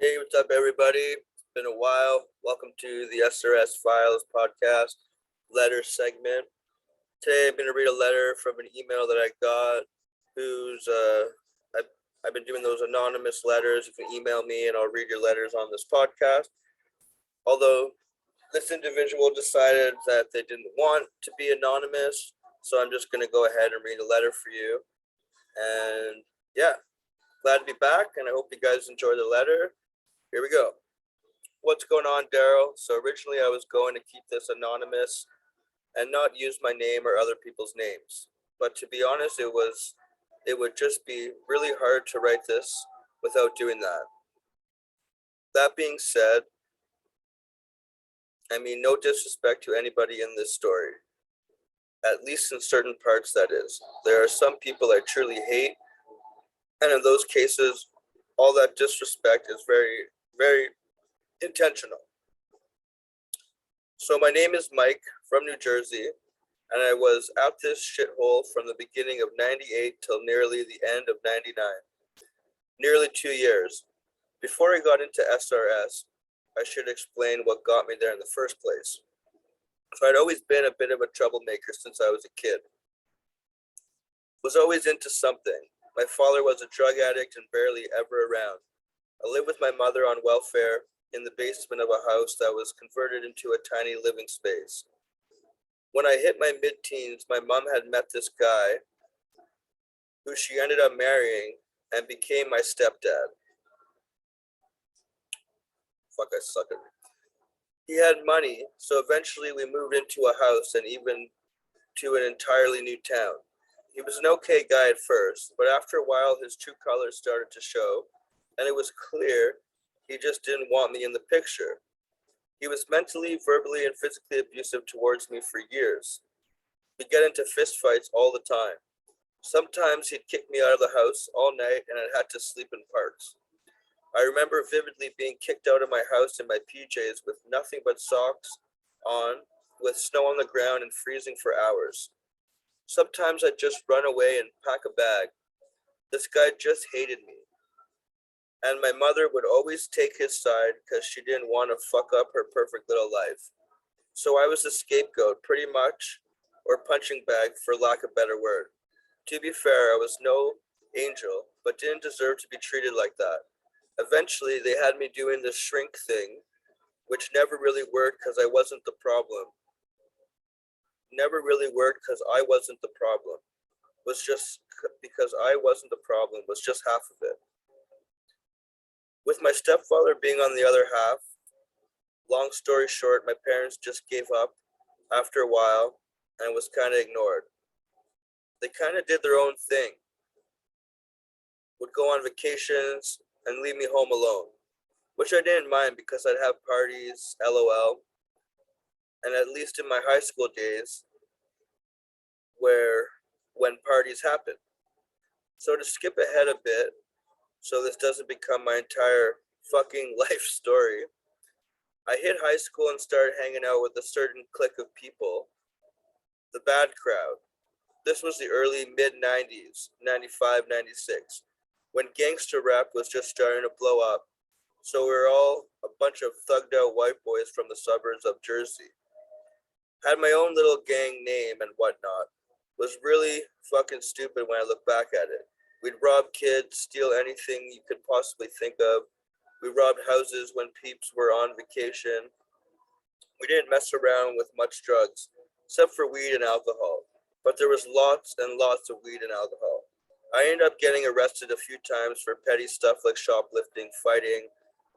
Hey, what's up, everybody? It's been a while. Welcome to the SRS Files podcast letter segment. Today, I'm going to read a letter from an email that I got. I've been doing those anonymous letters. You can email me, and I'll read your letters on this podcast. Although this individual decided that they didn't want to be anonymous, so I'm just going to go ahead and read a letter for you. And yeah, glad to be back, and I hope you guys enjoy the letter. Here we go. What's going on, Daryl? So originally I was going to keep this anonymous and not use my name or other people's names. But to be honest, it would just be really hard to write this without doing that. That being said, I mean no disrespect to anybody in this story. At least in certain parts, that is. There are some people I truly hate, and in those cases, all that disrespect is very, very intentional. So my name is Mike from New Jersey, and I was at this shithole from the beginning of 98 till nearly the end of 99. Nearly 2 years. Before I got into SRS, I should explain what got me there in the first place. So I'd always been a bit of a troublemaker since I was a kid. Was always into something. My father was a drug addict and barely ever around. I lived with my mother on welfare in the basement of a house that was converted into a tiny living space. When I hit my mid-teens, my mom had met this guy who she ended up marrying and became my stepdad. Fuck, I suck at it. He had money, so eventually we moved into a house and even to an entirely new town. He was an okay guy at first, but after a while his true colors started to show, and it was clear he just didn't want me in the picture. He was mentally, verbally, and physically abusive towards me for years. We'd get into fistfights all the time. Sometimes he'd kick me out of the house all night and I'd had to sleep in parks. I remember vividly being kicked out of my house in my PJs with nothing but socks on, with snow on the ground and freezing for hours. Sometimes I'd just run away and pack a bag. This guy just hated me. And my mother would always take his side because she didn't want to fuck up her perfect little life. So I was the scapegoat, pretty much, or punching bag for lack of a better word. To be fair, I was no angel, but didn't deserve to be treated like that. Eventually, they had me doing the shrink thing, which never really worked because I wasn't the problem. Never really worked because I wasn't the problem. Was just because I wasn't the problem was just half of it. With my stepfather being on the other half, long story short, my parents just gave up after a while and was kind of ignored. They kind of did their own thing, would go on vacations and leave me home alone, which I didn't mind because I'd have parties, lol, and at least in my high school days, where when parties happen. So to skip ahead a bit, so this doesn't become my entire fucking life story, I hit high school and started hanging out with a certain clique of people, the bad crowd. This was the early mid 90s, 95, 96, when gangster rap was just starting to blow up. So we were all a bunch of thugged out white boys from the suburbs of Jersey. Had my own little gang name and whatnot. Was really fucking stupid when I look back at it. We'd rob kids, steal anything you could possibly think of. We robbed houses when peeps were on vacation. We didn't mess around with much drugs, except for weed and alcohol. But there was lots and lots of weed and alcohol. I ended up getting arrested a few times for petty stuff like shoplifting, fighting,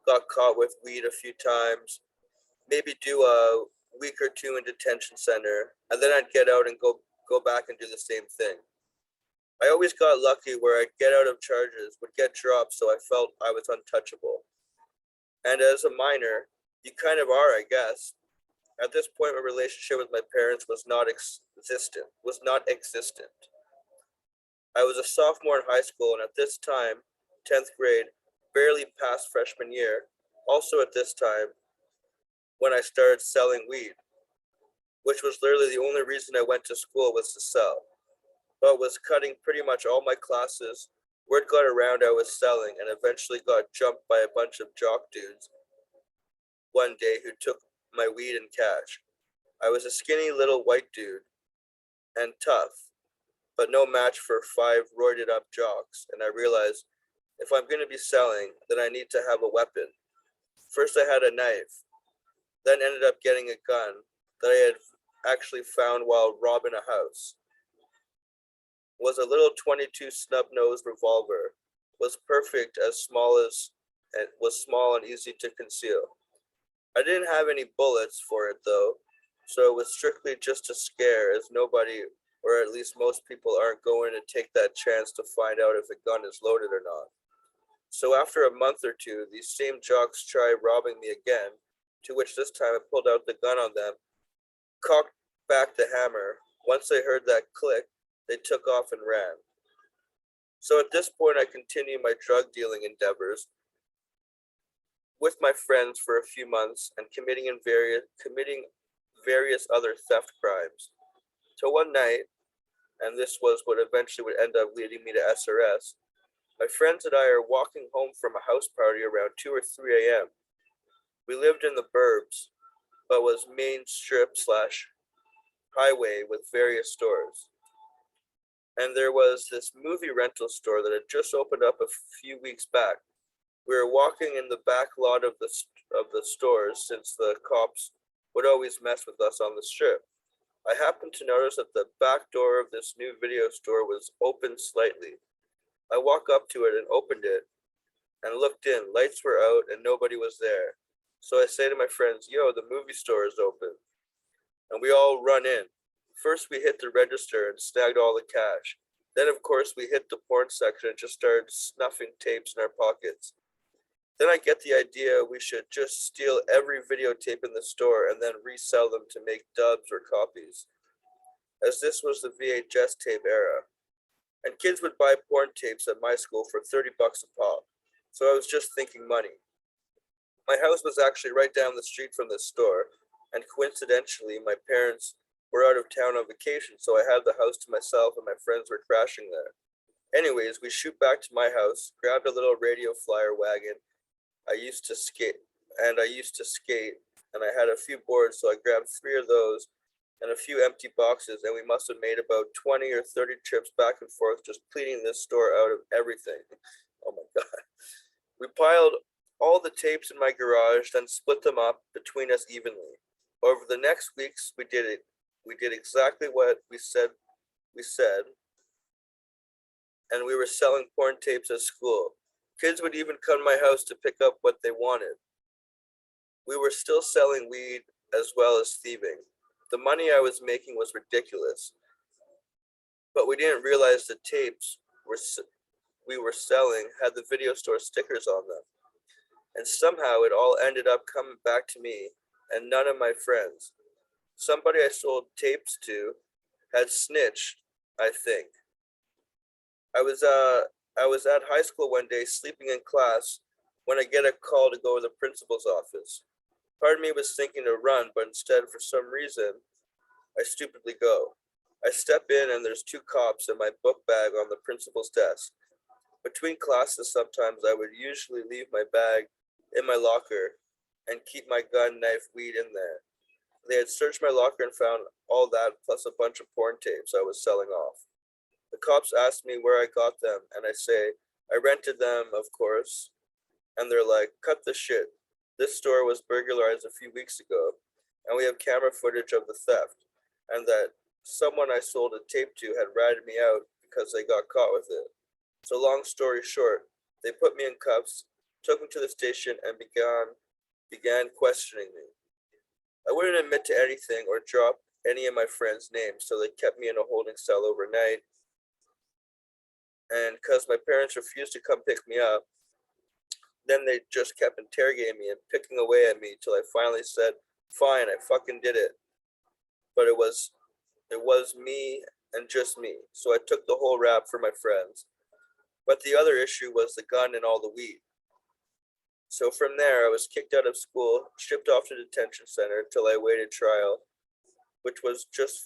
got caught with weed a few times, maybe do a week or two in detention center, and then I'd get out and go back and do the same thing. I always got lucky where I'd get out of charges, would get dropped, so I felt I was untouchable. And as a minor, you kind of are, I guess. At this point, my relationship with my parents was not existent. Was not existent. I was a sophomore in high school, and at this time, 10th grade, barely past freshman year. Also at this time, when I started selling weed, which was literally the only reason I went to school was to sell, but was cutting pretty much all my classes, Word got around I was selling and eventually got jumped by a bunch of jock dudes one day who took my weed and cash. I was a skinny little white dude and tough, but no match for five roided up jocks, and I realized if I'm going to be selling, then I need to have a weapon. First, I had a knife, then ended up getting a gun that I had actually found while robbing a house. It was a little 22 snub-nosed revolver. Was perfect as small as it was small and easy to conceal. I didn't have any bullets for it though, so it was strictly just a scare, as nobody, or at least most people, aren't going to take that chance to find out if a gun is loaded or not. So after a month or two, these same jocks tried robbing me again, to which this time I pulled out the gun on them, cocked back the hammer. Once they heard that click, they took off and ran. So at this point, I continued my drug dealing endeavors with my friends for a few months and committing various other theft crimes. Till one night, and this was what eventually would end up leading me to SRS, my friends and I are walking home from a house party around 2 or 3 a.m. We lived in the burbs, but was main strip slash highway with various stores. And there was this movie rental store that had just opened up a few weeks back. We were walking in the back lot of the stores since the cops would always mess with us on the strip. I happened to notice that the back door of this new video store was open slightly. I walked up to it and opened it and looked in. Lights were out and nobody was there. So I say to my friends, "Yo, the movie store is open." And we all run in. First, we hit the register and snagged all the cash. Then, of course, we hit the porn section and just started snuffing tapes in our pockets. Then I get the idea we should just steal every videotape in the store and then resell them to make dubs or copies, as this was the VHS tape era. And kids would buy porn tapes at my school for $30 a pop. So I was just thinking money. My house was actually right down the street from this store, and coincidentally, my parents were out of town on vacation, so I had the house to myself and my friends were crashing there. Anyways, we shoot back to my house, grabbed a little radio flyer wagon. I used to skate, and I had a few boards, so I grabbed 3 of those and a few empty boxes, and we must have made about 20 or 30 trips back and forth just cleaning this store out of everything. Oh my God. We piled all the tapes in my garage, then split them up between us evenly. Over the next weeks, we did it. We did exactly what we said, and we were selling porn tapes at school. Kids would even come to my house to pick up what they wanted. We were still selling weed as well as thieving. The money I was making was ridiculous, but we didn't realize the tapes we were selling had the video store stickers on them. And somehow it all ended up coming back to me and none of my friends. Somebody I sold tapes to had snitched, I think. I was at high school one day sleeping in class when I get a call to go to the principal's office. Part of me was thinking to run, but instead, for some reason, I stupidly go. I step in and there's 2 cops and my book bag on the principal's desk. Between classes, sometimes I would usually leave my bag in my locker and keep my gun, knife, weed in there. They had searched my locker and found all that plus a bunch of porn tapes I was selling off. The cops asked me where I got them, and I say, I rented them, of course. And they're like, cut the shit. This store was burglarized a few weeks ago, and we have camera footage of the theft, and that someone I sold a tape to had ratted me out because they got caught with it. So long story short, they put me in cuffs, took me to the station, and began questioning me. I wouldn't admit to anything or drop any of my friends' names, so they kept me in a holding cell overnight. And because my parents refused to come pick me up, then they just kept interrogating me and picking away at me till I finally said, fine, I fucking did it. But it was me and just me, so I took the whole rap for my friends. But the other issue was the gun and all the weed. So from there, I was kicked out of school, shipped off to detention center until I awaited trial, which was just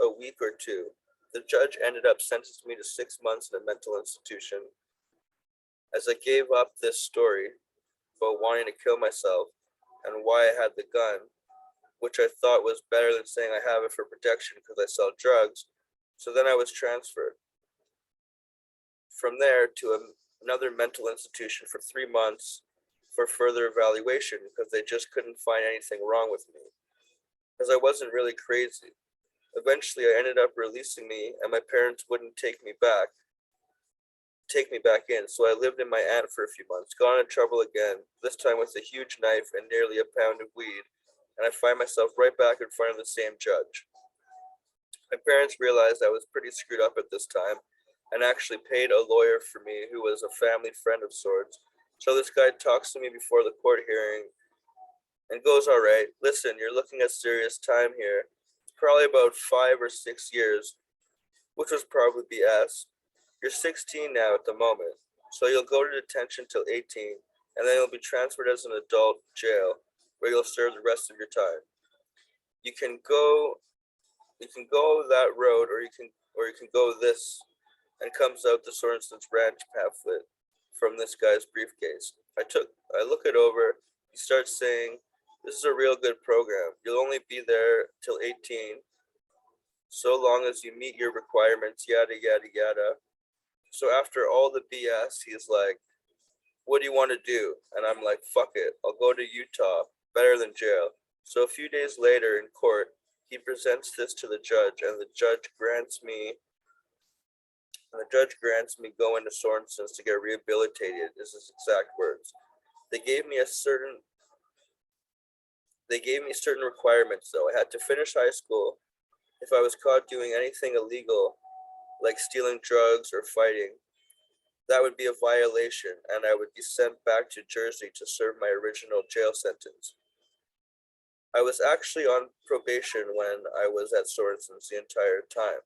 a week or two. The judge ended up sentencing me to 6 months in a mental institution. As I gave up this story about wanting to kill myself and why I had the gun, which I thought was better than saying I have it for protection because I sell drugs. So then I was transferred from there to another mental institution for 3 months for further evaluation because they just couldn't find anything wrong with me because I wasn't really crazy. Eventually, I ended up releasing me, and my parents wouldn't take me back in. So I lived in my aunt for a few months, got into trouble again, this time with a huge knife and nearly a pound of weed, and I find myself right back in front of the same judge. My parents realized I was pretty screwed up at this time and actually paid a lawyer for me who was a family friend of sorts. So this guy talks to me before the court hearing and goes, "All right, listen, you're looking at serious time here. It's probably about 5 or 6 years, which was probably BS. You're 16 now at the moment, so you'll go to detention till 18, and then you'll be transferred as an adult jail where you'll serve the rest of your time. You can go you can go that road or you can go this," and comes out the Sorensons Ranch pamphlet from this guy's briefcase. I look it over, he starts saying, "This is a real good program. You'll only be there till 18, so long as you meet your requirements, yada yada yada." So after all the BS, he's like, "What do you want to do?" And I'm like, "Fuck it. I'll go to Utah. Better than jail." So a few days later in court, he presents this to the judge, and the judge grants me going to Sorensons to get rehabilitated, is his exact words. They gave me a certain they gave me certain requirements though. I had to finish high school. If I was caught doing anything illegal, like stealing drugs or fighting, that would be a violation, and I would be sent back to Jersey to serve my original jail sentence. I was actually on probation when I was at Sorenson's the entire time.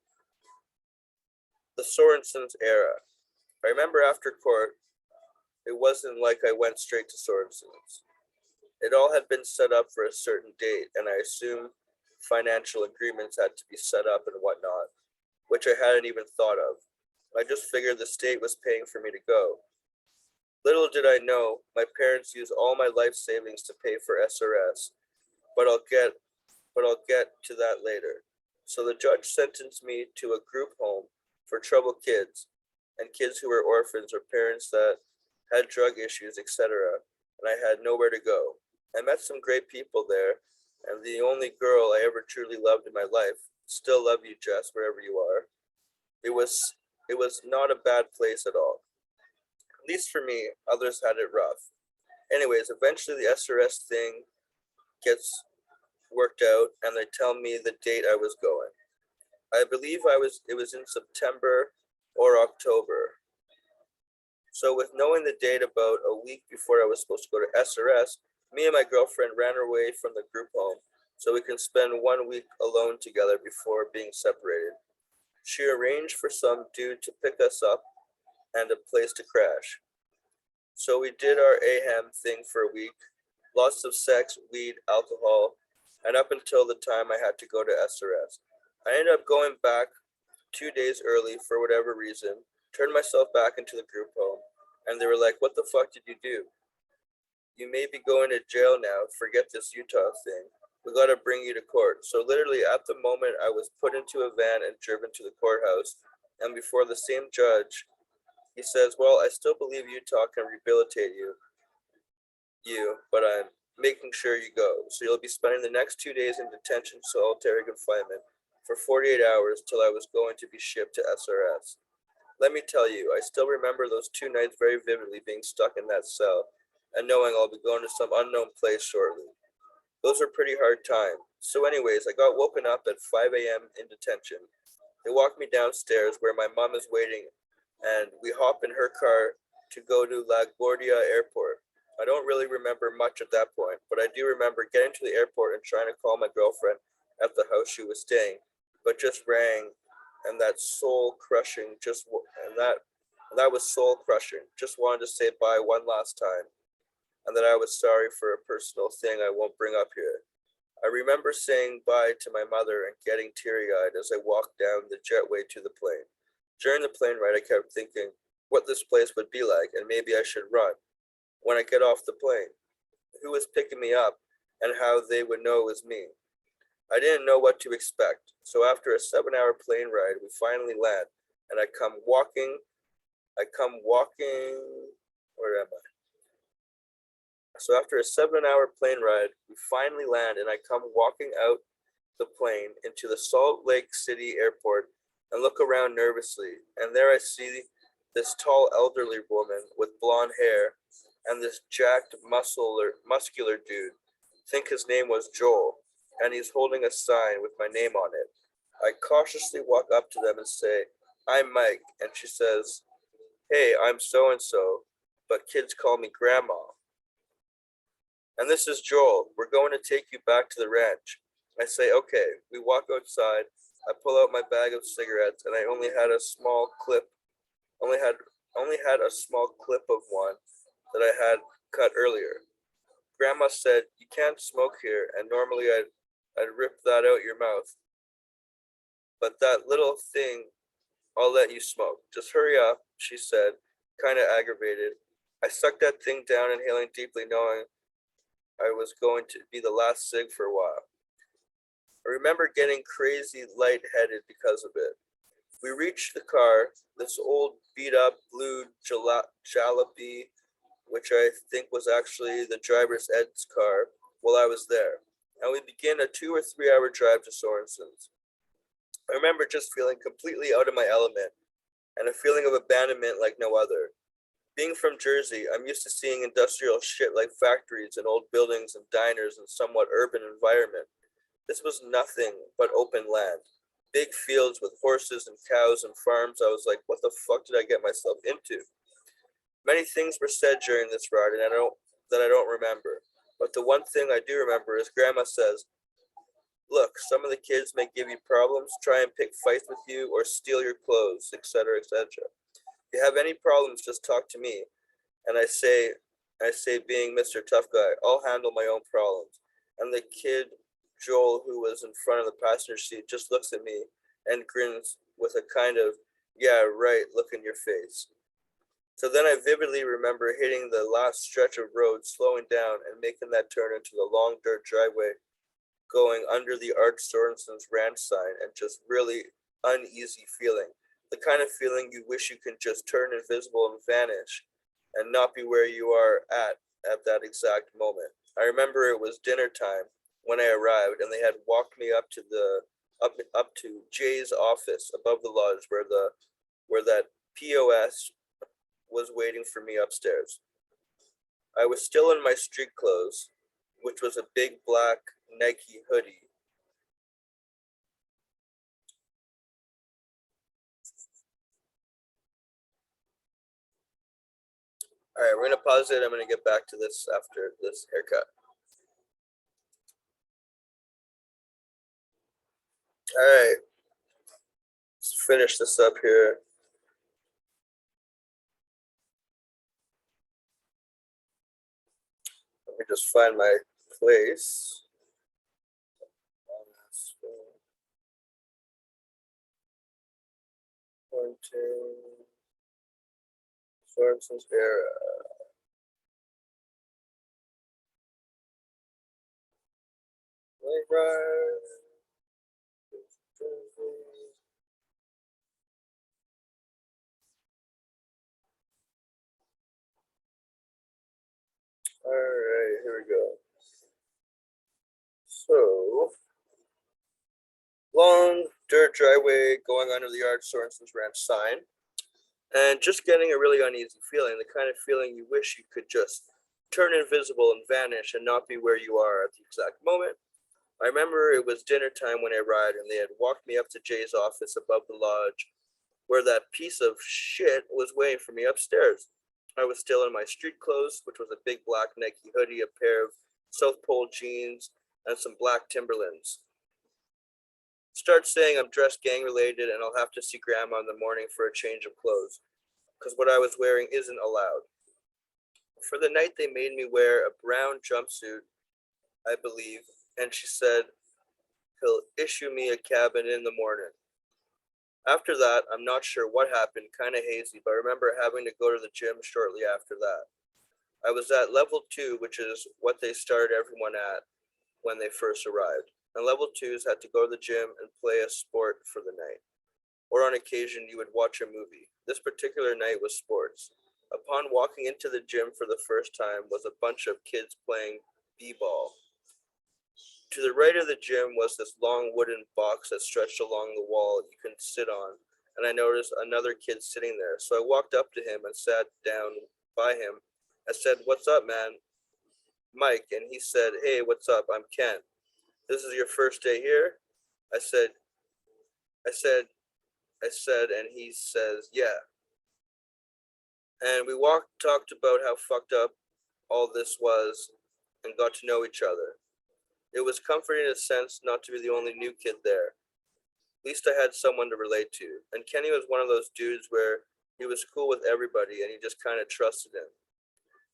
The Sorenson's era. I remember after court, it wasn't like I went straight to Sorenson's. It all had been set up for a certain date, and I assume financial agreements had to be set up and whatnot, which I hadn't even thought of. I just figured the state was paying for me to go. Little did I know, my parents used all my life savings to pay for SRS, but I'll get to that later. So the judge sentenced me to a group home for troubled kids and kids who were orphans or parents that had drug issues, etc. And I had nowhere to go. I met some great people there, and the only girl I ever truly loved in my life. Still love you, Jess, wherever you are. It was it was not a bad place at all. At least for me, others had it rough. Anyways, eventually the SRS thing gets worked out and they tell me the date I was going. I believe it was in September or October. So with knowing the date about a week before I was supposed to go to SRS, me and my girlfriend ran away from the group home so we can spend 1 week alone together before being separated. She arranged for some dude to pick us up and a place to crash. So we did our AHAM thing for a week. Lots of sex, weed, alcohol, and up until the time I had to go to SRS. I ended up going back 2 days early for whatever reason, turned myself back into the group home, and they were like, "What the fuck did you do? You may be going to jail now. Forget this Utah thing. We gotta bring you to court." So literally at the moment I was put into a van and driven to the courthouse, and before the same judge, he says, "Well, I still believe Utah can rehabilitate you, but I'm making sure you go. So you'll be spending the next 2 days in detention solitary confinement for 48 hours till I was going to be shipped to SRS." Let me tell you, I still remember those 2 nights very vividly, being stuck in that cell and knowing I'll be going to some unknown place shortly. Those were pretty hard times. So anyways, I got woken up at 5 a.m. in detention. They walked me downstairs where my mom is waiting, and we hop in her car to go to LaGuardia Airport. I don't really remember much at that point, but I do remember getting to the airport and trying to call my girlfriend at the house she was staying, but just rang, and that soul crushing and that was soul crushing. Just wanted to say bye one last time, and that I was sorry for a personal thing I won't bring up here. I remember saying bye to my mother and getting teary-eyed as I walked down the jetway to the plane. During the plane ride, I kept thinking what this place would be like, and maybe I should run when I get off the plane. Who was picking me up, and how they would know it was me. I didn't know what to expect, so after a 7-hour plane ride, we finally land, and I come walking, where am I? So after a 7-hour plane ride, we finally land, and I come walking out the plane into the Salt Lake City airport and look around nervously, and there I see this tall elderly woman with blonde hair and this jacked muscular dude. Think his name was Joel, and he's holding a sign with my name on it. I cautiously walk up to them and say, "I'm Mike," and she says, "Hey, I'm so and so, but kids call me Grandma. And this is Joel. We're going to take you back to the ranch." I say, "Okay." We walk outside. I pull out my bag of cigarettes, and I only had a small clip of one that I had cut earlier. Grandma said, "You can't smoke here," and normally I'd rip that out your mouth. But that little thing, I'll let you smoke. Just hurry up, she said, kind of aggravated. I sucked that thing down, inhaling deeply, knowing I was going to be the last cig for a while. I remember getting crazy lightheaded because of it. We reached the car, this old beat up blue jalopy, which I think was actually the driver's ed's car, while I was there. And we began a 2 or 3 hour drive to Sorensons. I remember just feeling completely out of my element and a feeling of abandonment like no other. Being from Jersey, I'm used to seeing industrial shit like factories and old buildings and diners and somewhat urban environment. This was nothing but open land. Big fields with horses and cows and farms. I was like, what the fuck did I get myself into? Many things were said during this ride and I don't remember. But the one thing I do remember is Grandma says, "Look, some of the kids may give you problems, try and pick fights with you, or steal your clothes, etc., etc. If you have any problems, just talk to me." And I say, being Mr. Tough Guy, "I'll handle my own problems." And the kid, Joel, who was in front of the passenger seat, just looks at me and grins with a kind of, "Yeah, right," look in your face. So then I vividly remember hitting the last stretch of road, slowing down, and making that turn into the long dirt driveway going under the Art Sorensons ranch sign, and just really uneasy feeling. The kind of feeling you wish you can just turn invisible and vanish and not be where you are at that exact moment. I remember it was dinner time when I arrived, and they had walked me up to Jay's office above the lodge where that POS was waiting for me upstairs. I was still in my street clothes, which was a big black Nike hoodie. All right, we're gonna pause it. I'm gonna get back to this after this haircut. All right, let's finish this up here. Let me just find my place. Pointing. Sorensons era. Right. All right, here we go. So, long dirt driveway going under the Art Sorenson's ranch sign, and just getting a really uneasy feeling, the kind of feeling you wish you could just turn invisible and vanish and not be where you are at the exact moment. I remember it was dinner time when I arrived, and they had walked me up to Jay's office above the lodge, where that piece of shit was waiting for me upstairs. I was still in my street clothes, which was a big black Nike hoodie, a pair of South Pole jeans, and some black Timberlands. Start saying I'm dressed gang related and I'll have to see Grandma in the morning for a change of clothes, because what I was wearing isn't allowed. For the night, they made me wear a brown jumpsuit, I believe, and she said he'll issue me a cabin in the morning. After that, I'm not sure what happened, kind of hazy, but I remember having to go to the gym shortly after that. I was at level 2, which is what they started everyone at when they first arrived. And level 2s had to go to the gym and play a sport for the night. Or on occasion, you would watch a movie. This particular night was sports. Upon walking into the gym for the first time was a bunch of kids playing b-ball. To the right of the gym was this long wooden box that stretched along the wall you can sit on, and I noticed another kid sitting there. So I walked up to him and sat down by him. I said, "What's up, man?" "Mike." And he said, "Hey, what's up? I'm Ken. This is your first day here?" I said, I said, and he says, "Yeah." And we talked about how fucked up all this was and got to know each other. It was comforting in a sense not to be the only new kid there. At least I had someone to relate to. And Kenny was one of those dudes where he was cool with everybody and you just kind of trusted him.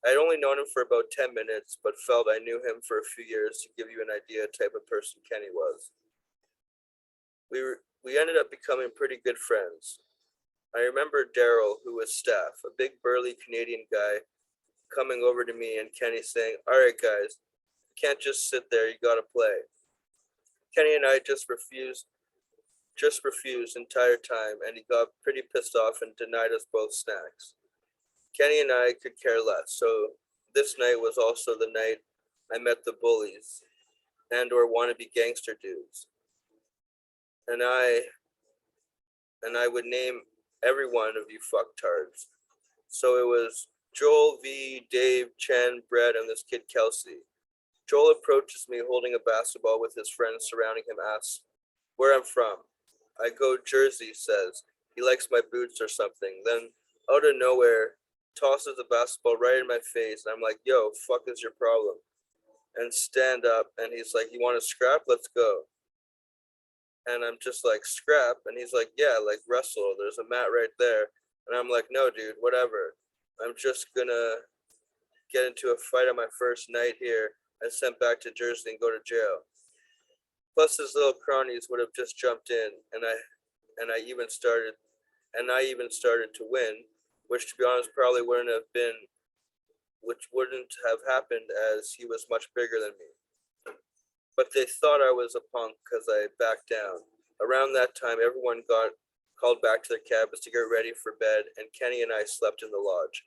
I had only known him for about 10 minutes, but felt I knew him for a few years to give you an idea type of person Kenny was. We ended up becoming pretty good friends. I remember Daryl, who was staff, a big burly Canadian guy, coming over to me and Kenny saying, "All right, guys, you can't just sit there, you gotta play." Kenny and I just refused entire time, and he got pretty pissed off and denied us both snacks. Kenny and I could care less, so this night was also the night I met the bullies and or wannabe gangster dudes. And I would name every one of you fucktards. So it was Joel, V, Dave, Chen, Brett, and this kid Kelsey. Joel approaches me holding a basketball with his friends surrounding him, asks where I'm from. I go, "Jersey," says. He likes my boots or something. Then, out of nowhere, tosses the basketball right in my face. And I'm like, "Yo, fuck is your problem?" And stand up. And he's like, "You want to scrap? Let's go." And I'm just like, "Scrap?" And he's like, "Yeah, like wrestle. There's a mat right there." And I'm like, "No, dude, whatever. I'm just gonna get into a fight on my first night here and sent back to Jersey and go to jail." Plus his little cronies would have just jumped in and I even started to win, which to be honest probably wouldn't have happened as he was much bigger than me. But they thought I was a punk because I backed down. Around that time everyone got called back to their cabins to get ready for bed, and Kenny and I slept in the lodge.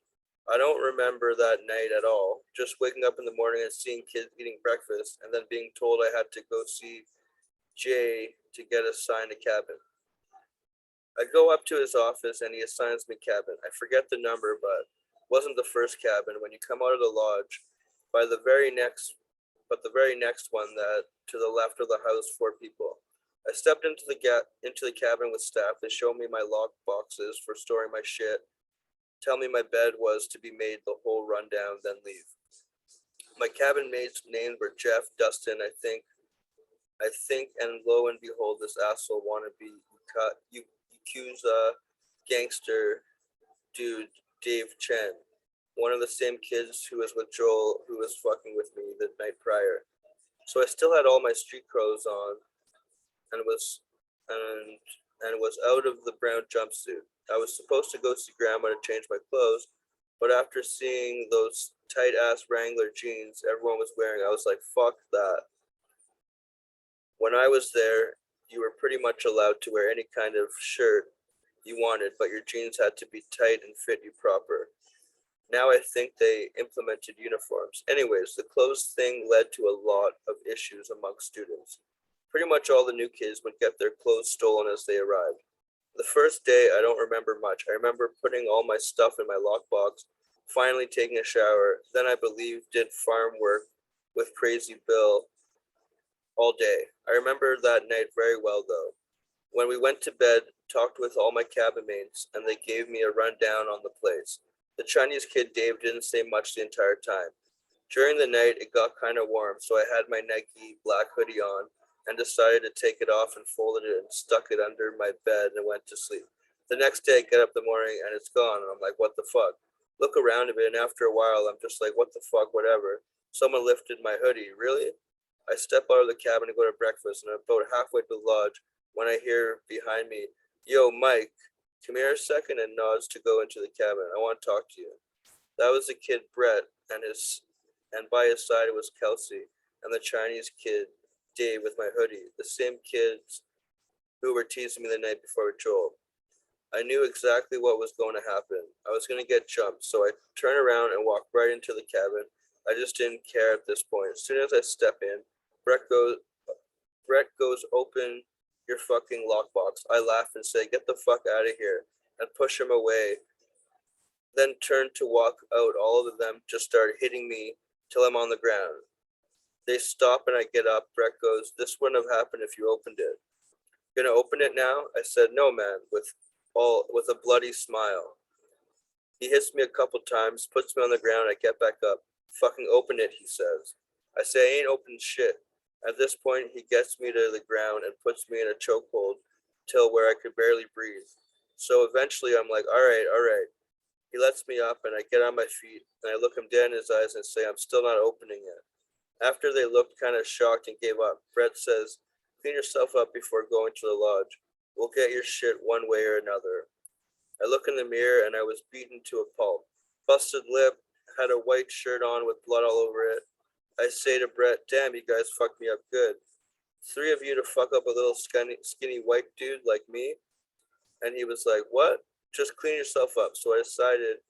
I don't remember that night at all, just waking up in the morning and seeing kids eating breakfast and then being told I had to go see Jay to get assigned a cabin. I go up to his office and he assigns me cabin. I forget the number, but it wasn't the first cabin. When you come out of the lodge, by the very next one that to the left of the house, 4 people. I stepped into the cabin with staff. They showed me my lock boxes for storing my shit, tell me my bed was to be made, the whole rundown, then leave. My cabin mates' names were Jeff, Dustin, I think, and lo and behold, this asshole wannabe Yakuza gangster dude, Dave Chen, one of the same kids who was with Joel, who was fucking with me the night prior. So I still had all my street clothes on, and and was out of the brown jumpsuit. I was supposed to go see grandma to change my clothes, but after seeing those tight ass Wrangler jeans everyone was wearing, I was like, fuck that. When I was there, you were pretty much allowed to wear any kind of shirt you wanted, but your jeans had to be tight and fit you proper. Now I think they implemented uniforms. Anyways, the clothes thing led to a lot of issues among students. Pretty much all the new kids would get their clothes stolen as they arrived. The first day, I don't remember much. I remember putting all my stuff in my lockbox, finally taking a shower, then I believe did farm work with Crazy Bill all day. I remember that night very well though. When we went to bed, talked with all my cabin mates, and they gave me a rundown on the place. The Chinese kid Dave didn't say much the entire time. During the night, it got kind of warm, so I had my Nike black hoodie on and decided to take it off and folded it and stuck it under my bed and went to sleep. The next day, I get up in the morning and it's gone, and I'm like, what the fuck? Look around a bit, and after a while, I'm just like, what the fuck, whatever. Someone lifted my hoodie. Really? I step out of the cabin to go to breakfast, and I'm about halfway to the lodge when I hear behind me, "Yo, Mike, come here a second," and nods to go into the cabin. "I want to talk to you." That was the kid Brett, and by his side was Kelsey and the Chinese kid Dave with my hoodie, the same kids who were teasing me the night before with Joel. I knew exactly what was going to happen. I was going to get jumped, so I turned around and walked right into the cabin. I just didn't care at this point. As soon as I step in, Brett goes, Brett goes, "Open your fucking lockbox." I laugh and say, "Get the fuck out of here," and push him away. Then turn to walk out. All of them just start hitting me till I'm on the ground. They stop and I get up. Brett goes, "This wouldn't have happened if you opened it." "Gonna open it now?" I said, "No, man," with a bloody smile. He hits me a couple times, puts me on the ground. I get back up. "Fucking open it," he says. I say, "I ain't opening shit." At this point, he gets me to the ground and puts me in a chokehold till where I could barely breathe. So eventually I'm like, all right, all right. He lets me up and I get on my feet and I look him dead in his eyes and say, "I'm still not opening it." After they looked kind of shocked and gave up, Brett says, "Clean yourself up before going to the lodge. We'll get your shit one way or another." I look in the mirror and I was beaten to a pulp. Busted lip, had a white shirt on with blood all over it. I say to Brett, "Damn, you guys fucked me up good. Three of you to fuck up a little skinny white dude like me?" And he was like, "What? Just clean yourself up." So I decided,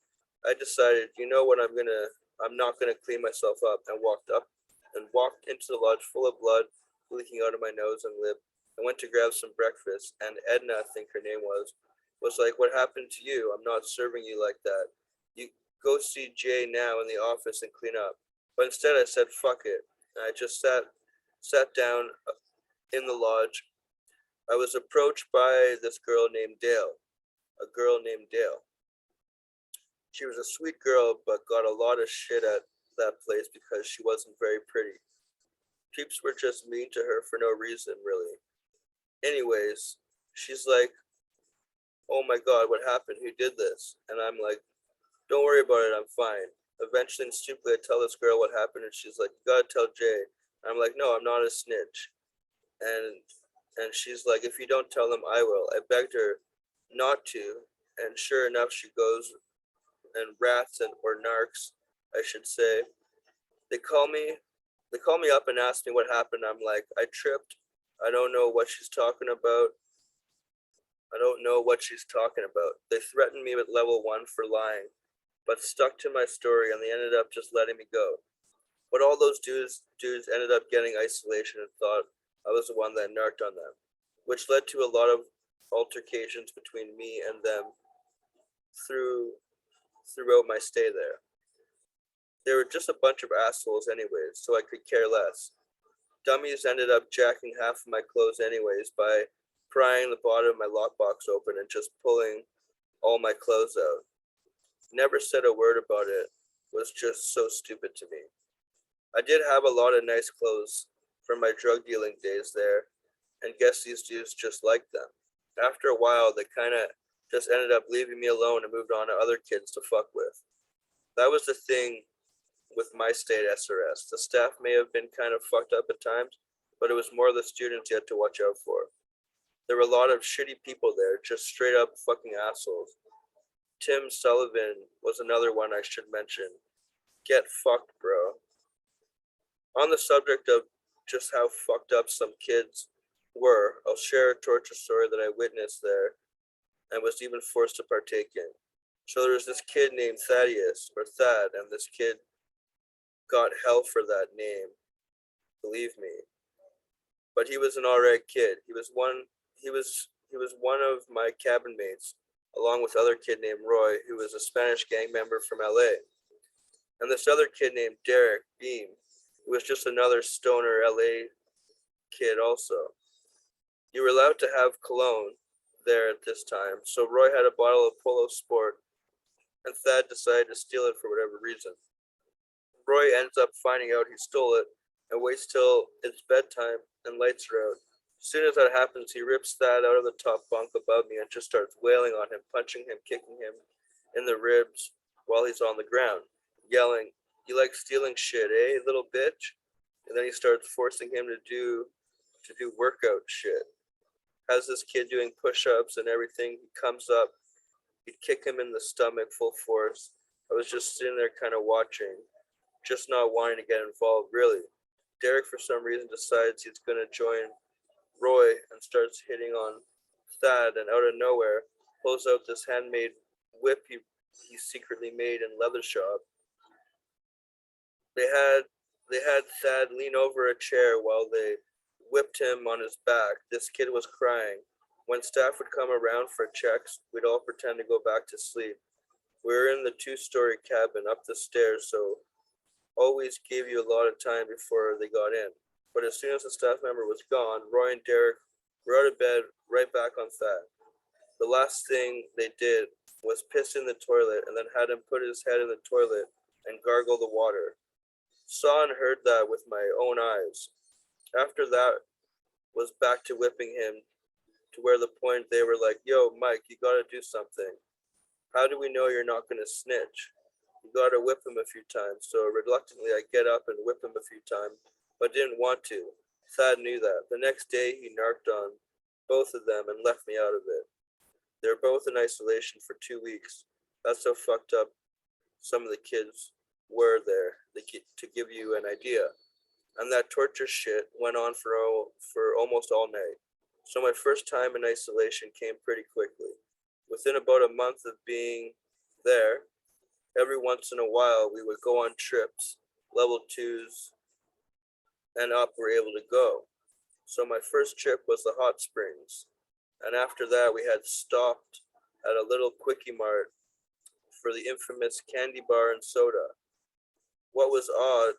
you know what, I'm not gonna clean myself up, and walked into the lodge full of blood leaking out of my nose and lip. I went to grab some breakfast, and Edna, I think her name was like, "What happened to you? I'm not serving you like that. You go see Jay now in the office and clean up." But instead I said, "Fuck it." And I just sat down in the lodge. I was approached by this girl named Dale. A girl named Dale. She was a sweet girl, but got a lot of shit at that place because she wasn't very pretty. Peeps were just mean to her for no reason, really. Anyways, she's like, "Oh my god, what happened? Who did this?" And I'm like, "Don't worry about it, I'm fine." Eventually and stupidly, I tell this girl what happened, and she's like, "You gotta tell Jay." And I'm like, "No, I'm not a snitch." And and she's like, "If you don't tell him, I will." I begged her not to, and sure enough, she goes, and rats and or narcs, I should say. They call me they call me up and ask me what happened. I'm like, "I tripped. I don't know what she's talking about. I don't know what she's talking about." They threatened me with level 1 for lying, but stuck to my story and they ended up just letting me go. But all those dudes ended up getting isolation and thought I was the one that narked on them, which led to a lot of altercations between me and them through throughout my stay there. They were just a bunch of assholes anyways, so I could care less. Dummies ended up jacking half of my clothes anyways by prying the bottom of my lockbox open and just pulling all my clothes out. Never said a word about it. Was just so stupid to me. I did have a lot of nice clothes from my drug dealing days there, and guess these dudes just liked them. After a while, they kind of just ended up leaving me alone and moved on to other kids to fuck with. That was the thing with my state SRS. The staff may have been kind of fucked up at times, but it was more the students you had to watch out for. There were a lot of shitty people there, just straight up fucking assholes. Tim Sullivan was another one I should mention. Get fucked, bro. On the subject of just how fucked up some kids were, I'll share a torture story that I witnessed there and was even forced to partake in. So there was this kid named Thaddeus, or Thad, and this kid got hell for that name, believe me. But he was an alright kid. He was one of my cabin mates, along with other kid named Roy, who was a Spanish gang member from LA. And this other kid named Derek Beam, who was just another stoner LA kid also. You were allowed to have cologne there at this time, so Roy had a bottle of Polo Sport, and Thad decided to steal it for whatever reason. Roy ends up finding out he stole it and waits till it's bedtime and lights are out. As soon as that happens, he rips Thad out of the top bunk above me and just starts wailing on him, punching him, kicking him in the ribs while he's on the ground, yelling, "You like stealing shit, eh, little bitch?" And then he starts forcing him to do workout shit. Has this kid doing push-ups and everything. He comes up, he'd kick him in the stomach full force. I was just sitting there kind of watching, just not wanting to get involved really. Derek for some reason decides he's gonna join Roy and starts hitting on Thad, and out of nowhere pulls out this handmade whip he secretly made in leather shop. They had they had Thad lean over a chair while they whipped him on his back. This kid was crying. When staff would come around for checks, we'd all pretend to go back to sleep. We were in the two-story cabin up the stairs, so always gave you a lot of time before they got in. But as soon as the staff member was gone, Roy and Derek were out of bed right back on Thad. The last thing they did was piss in the toilet and then had him put his head in the toilet and gargle the water. Saw and heard that with my own eyes. After that was back to whipping him to where the point they were like, yo, Mike, you gotta do something. How do we know you're not gonna snitch? You gotta whip him a few times. So reluctantly, I get up and whip him a few times, but didn't want to. Thad knew that. The next day, he narked on both of them and left me out of it. They were both in isolation for 2 weeks. That's how fucked up some of the kids were there, to give you an idea. And that torture shit went on for almost all night. So my first time in isolation came pretty quickly. Within about a month of being there, every once in a while we would go on trips. Level 2s and up were able to go. So my first trip was the hot springs. And after that we had stopped at a little quickie mart for the infamous candy bar and soda. What was odd,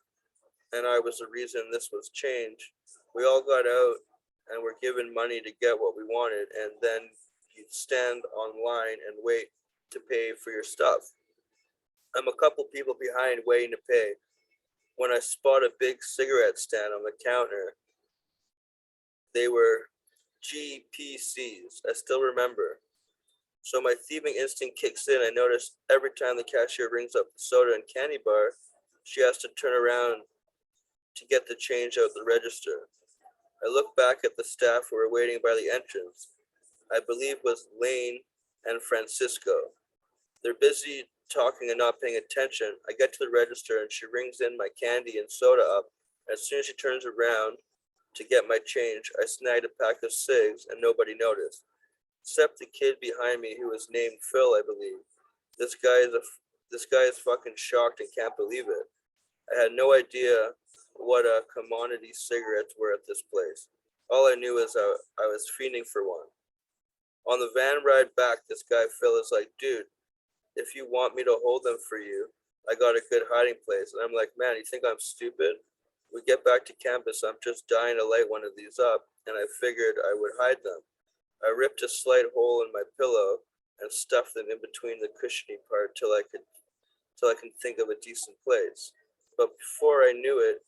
and I was the reason this was changed, we all got out and were given money to get what we wanted, and then you'd stand online and wait to pay for your stuff. I'm a couple people behind waiting to pay when I spot a big cigarette stand on the counter. They were GPCs, I still remember. So my thieving instinct kicks in. I notice every time the cashier rings up the soda and candy bar, she has to turn around to get the change out the register. I look back at the staff who were waiting by the entrance. I believe was Lane and Francisco. They're busy talking and not paying attention. I get to the register and she rings in my candy and soda up. As soon as she turns around to get my change, I snagged a pack of cigs and nobody noticed, except the kid behind me who was named Phil, I believe. This guy is this guy is fucking shocked and can't believe it. I had no idea what a commodity cigarettes were at this place. All I knew is I was fiending for one. On the van ride back, this guy Phil is like, dude, if you want me to hold them for you, I got a good hiding place. And I'm like, man, you think I'm stupid? We get back to campus, I'm just dying to light one of these up, and I figured I would hide them. I ripped a slight hole in my pillow and stuffed them in between the cushiony part till I can think of a decent place. But before I knew it,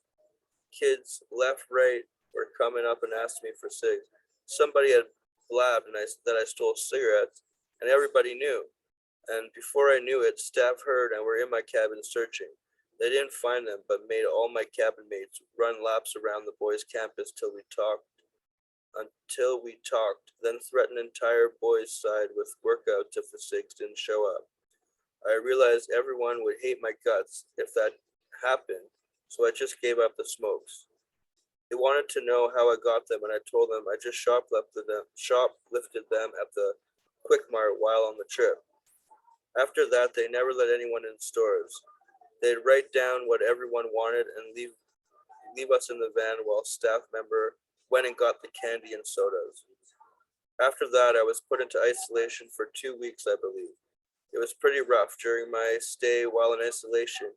kids left, right were coming up and asking me for cigs. Somebody had blabbed that I stole cigarettes, and everybody knew. And before I knew it, staff heard and were in my cabin searching. They didn't find them, but made all my cabin mates run laps around the boys' campus until we talked, then threatened entire boys' side with workouts if the cigs didn't show up. I realized everyone would hate my guts if that happened, so I just gave up the smokes. They wanted to know how I got them, and I told them I just shoplifted them at the Quick Mart while on the trip. After that, they never let anyone in stores. They'd write down what everyone wanted and leave us in the van while staff member went and got the candy and sodas. After that, I was put into isolation for 2 weeks, I believe. It was pretty rough during my stay while in isolation.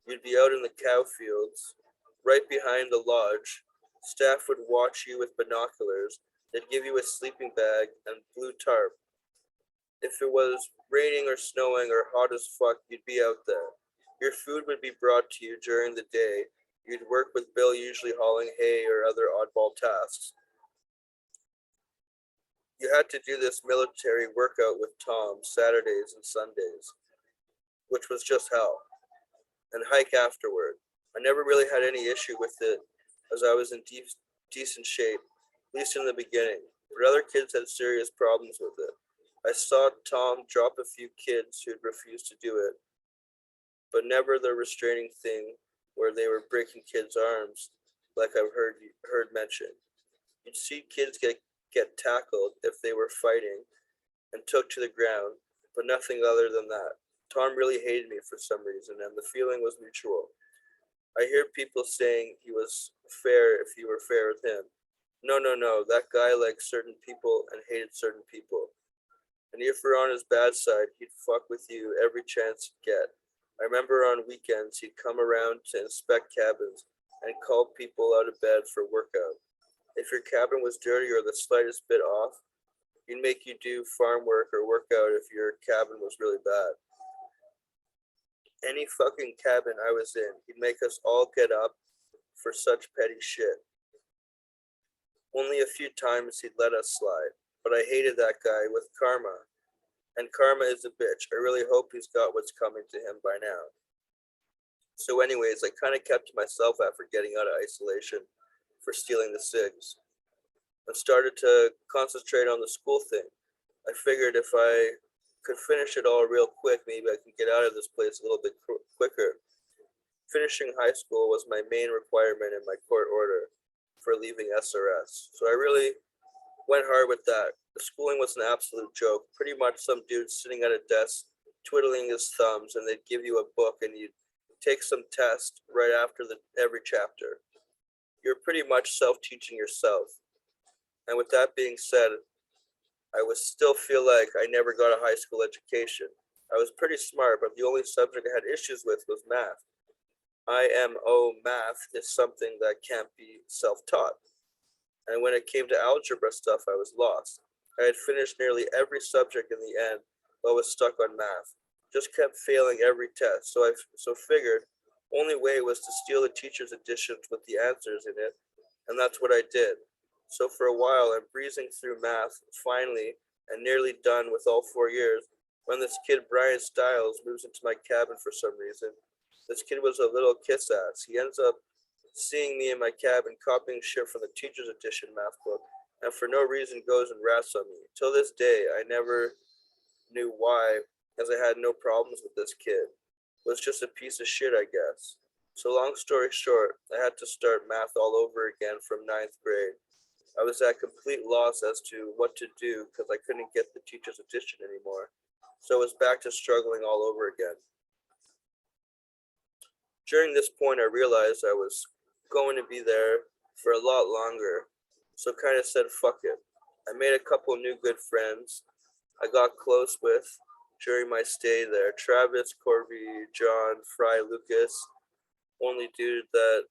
You'd be out in the cow fields, right behind the lodge. Staff would watch you with binoculars. They'd give you a sleeping bag and blue tarp. If it was raining or snowing or hot as fuck, you'd be out there. Your food would be brought to you during the day. You'd work with Bill, usually hauling hay or other oddball tasks. You had to do this military workout with Tom Saturdays and Sundays, which was just hell, and hike afterward. I never really had any issue with it as I was in decent shape, at least in the beginning, but other kids had serious problems with it. I saw Tom drop a few kids who'd refused to do it, but never the restraining thing where they were breaking kids' arms, like I've heard mentioned. You'd see kids get tackled if they were fighting and took to the ground, but nothing other than that. Tom really hated me for some reason, and the feeling was mutual. I hear people saying he was fair if you were fair with him. No, no, no. That guy liked certain people and hated certain people. And if you're on his bad side, he'd fuck with you every chance he'd get. I remember on weekends he'd come around to inspect cabins and call people out of bed for workout. If your cabin was dirty or the slightest bit off, he'd make you do farm work or work out if your cabin was really bad. Any fucking cabin I was in, he'd make us all get up for such petty shit. Only a few times he'd let us slide, but I hated that guy with karma. And karma is a bitch. I really hope he's got what's coming to him by now. So anyways, I kind of kept to myself after getting out of isolation for stealing the cigs and started to concentrate on the school thing. I figured if I could finish it all real quick, maybe I could get out of this place a little bit quicker. Finishing high school was my main requirement in my court order for leaving SRS. So I really went hard with that. The schooling was an absolute joke. Pretty much some dude sitting at a desk, twiddling his thumbs, and they'd give you a book and you'd take some test right after every chapter. You're pretty much self-teaching yourself. And with that being said, I would still feel like I never got a high school education. I was pretty smart, but the only subject I had issues with was math. IMO math is something that can't be self-taught. And when it came to algebra stuff, I was lost. I had finished nearly every subject in the end, but was stuck on math. Just kept failing every test, so I figured only way was to steal the teacher's editions with the answers in it, and that's what I did. So for a while, I'm breezing through math, finally, and nearly done with all 4 years, when this kid Brian Stiles moves into my cabin for some reason. This kid was a little kiss ass. He ends up seeing me in my cabin copying shit from the teacher's edition math book, and for no reason goes and rats on me. Till this day, I never knew why, as I had no problems with this kid. Was just a piece of shit, I guess. So long story short, I had to start math all over again from ninth grade. I was at complete loss as to what to do because I couldn't get the teacher's edition anymore. So I was back to struggling all over again. During this point, I realized I was going to be there for a lot longer, so kind of said fuck it. I made a couple new good friends I got close with during my stay there. Travis, Corby, John, Fry, Lucas, only dude that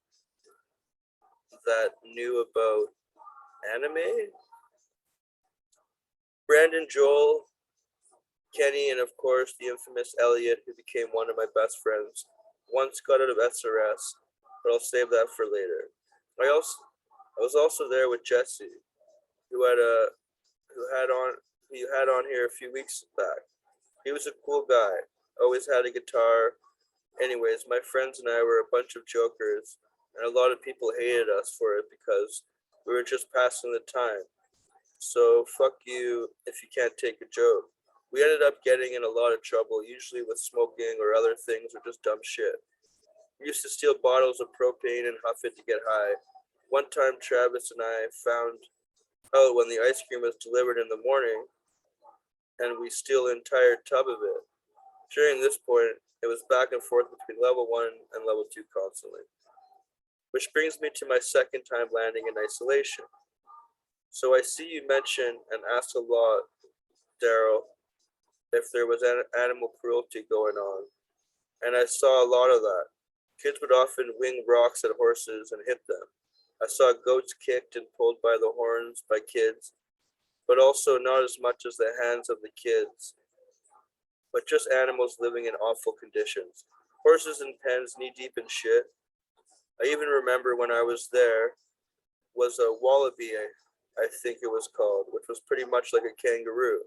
knew about anime. Brandon, Joel, Kenny, and of course the infamous Elliot, who became one of my best friends. Once got out of SRS, but I'll save that for later. I was also there with Jesse, who had a who you had on here a few weeks back. He was a cool guy. Always had a guitar. Anyways, my friends and I were a bunch of jokers, and a lot of people hated us for it because we were just passing the time. So fuck you if you can't take a joke. We ended up getting in a lot of trouble, usually with smoking or other things or just dumb shit. We used to steal bottles of propane and huff it to get high. One time Travis and I found out when the ice cream was delivered in the morning and we steal an entire tub of it. During this point, it was back and forth between level 1 and level 2 constantly. Which brings me to my second time landing in isolation. So I see you mention and ask a lot, Daryl, if there was animal cruelty going on. And I saw a lot of that. Kids would often wing rocks at horses and hit them. I saw goats kicked and pulled by the horns by kids, but also not as much as the hands of the kids, but just animals living in awful conditions. Horses in pens knee deep in shit. I even remember when I was there was a wallaby, I think it was called, which was pretty much like a kangaroo.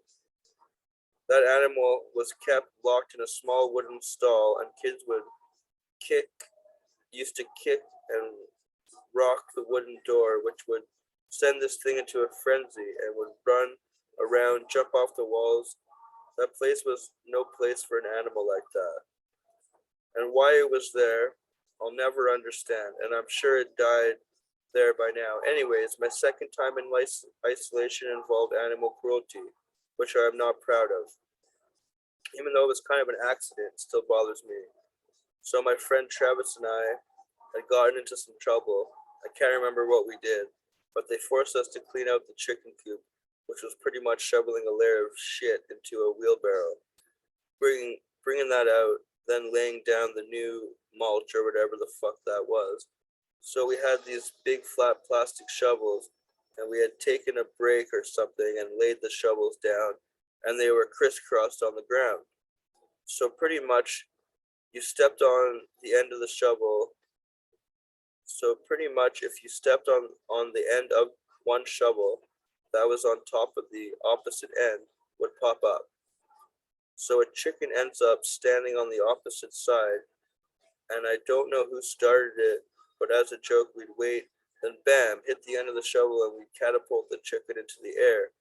That animal was kept locked in a small wooden stall, and kids used to kick and rock the wooden door, which would send this thing into a frenzy and would run around, jump off the walls. That place was no place for an animal like that. And why it was there, I'll never understand, and I'm sure it died there by now. Anyways, my second time in isolation involved animal cruelty, which I am not proud of. Even though it was kind of an accident, it still bothers me. So my friend Travis and I had gotten into some trouble. I can't remember what we did, but they forced us to clean out the chicken coop, which was pretty much shoveling a layer of shit into a wheelbarrow. Bringing that out, then laying down the new mulch or whatever the fuck that was. So we had these big flat plastic shovels, and we had taken a break or something and laid the shovels down, and they were crisscrossed on the ground. So pretty much you stepped on the end of the shovel. So pretty much if you stepped on the end of one shovel that was on top of the opposite end would pop up. So a chicken ends up standing on the opposite side, and I don't know who started it, but as a joke we'd wait, then bam, hit the end of the shovel and we'd catapult the chicken into the air.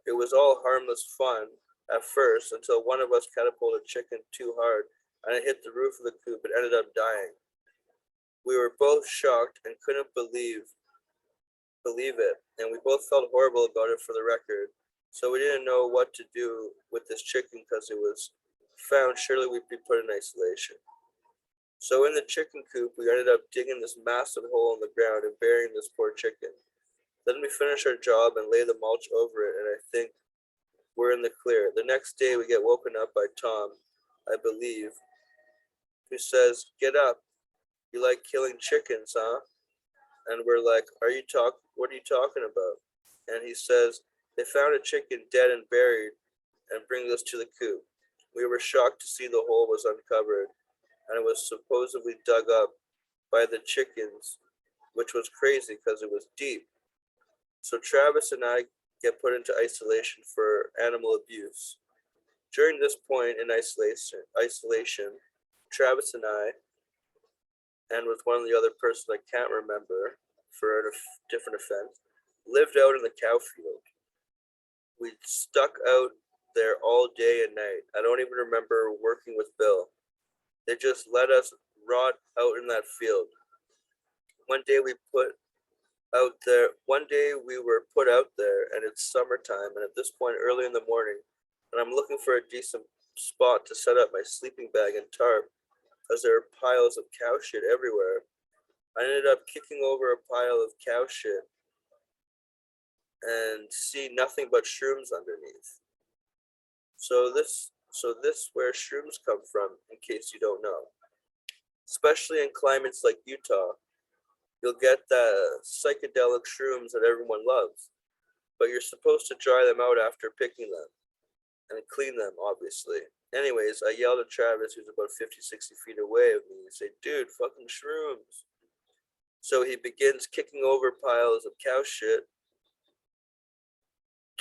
It was all harmless fun at first until one of us catapulted chicken too hard and it hit the roof of the coop and ended up dying. We were both shocked and couldn't believe it, and we both felt horrible about it for the record. So we didn't know what to do with this chicken because it was found. Surely we'd be put in isolation. So in the chicken coop, we ended up digging this massive hole in the ground and burying this poor chicken. Then we finish our job and lay the mulch over it, and I think we're in the clear. The next day, we get woken up by Tom, I believe, who says, "Get up. You like killing chickens, huh?" And we're like, what are you talking about? And he says, "They found a chicken dead and buried and bring us to the coop." We were shocked to see the hole was uncovered and it was supposedly dug up by the chickens, which was crazy because it was deep. So Travis and I get put into isolation for animal abuse. During this point in isolation, Travis and I, and with one of the other persons I can't remember for a different offense, lived out in the cow field. We stuck out there all day and night. I don't even remember working with Bill. They just let us rot out in that field. One day we were put out there and it's summertime, and at this point early in the morning, and I'm looking for a decent spot to set up my sleeping bag and tarp because there are piles of cow shit everywhere. I ended up kicking over a pile of cow shit and see nothing but shrooms underneath. So this where shrooms come from, in case you don't know. Especially in climates like Utah, you'll get the psychedelic shrooms that everyone loves, but you're supposed to dry them out after picking them and clean them, obviously. Anyways, I yelled at Travis, who's about 50, 60 feet away of me, and say, "Dude, fucking shrooms." So he begins kicking over piles of cow shit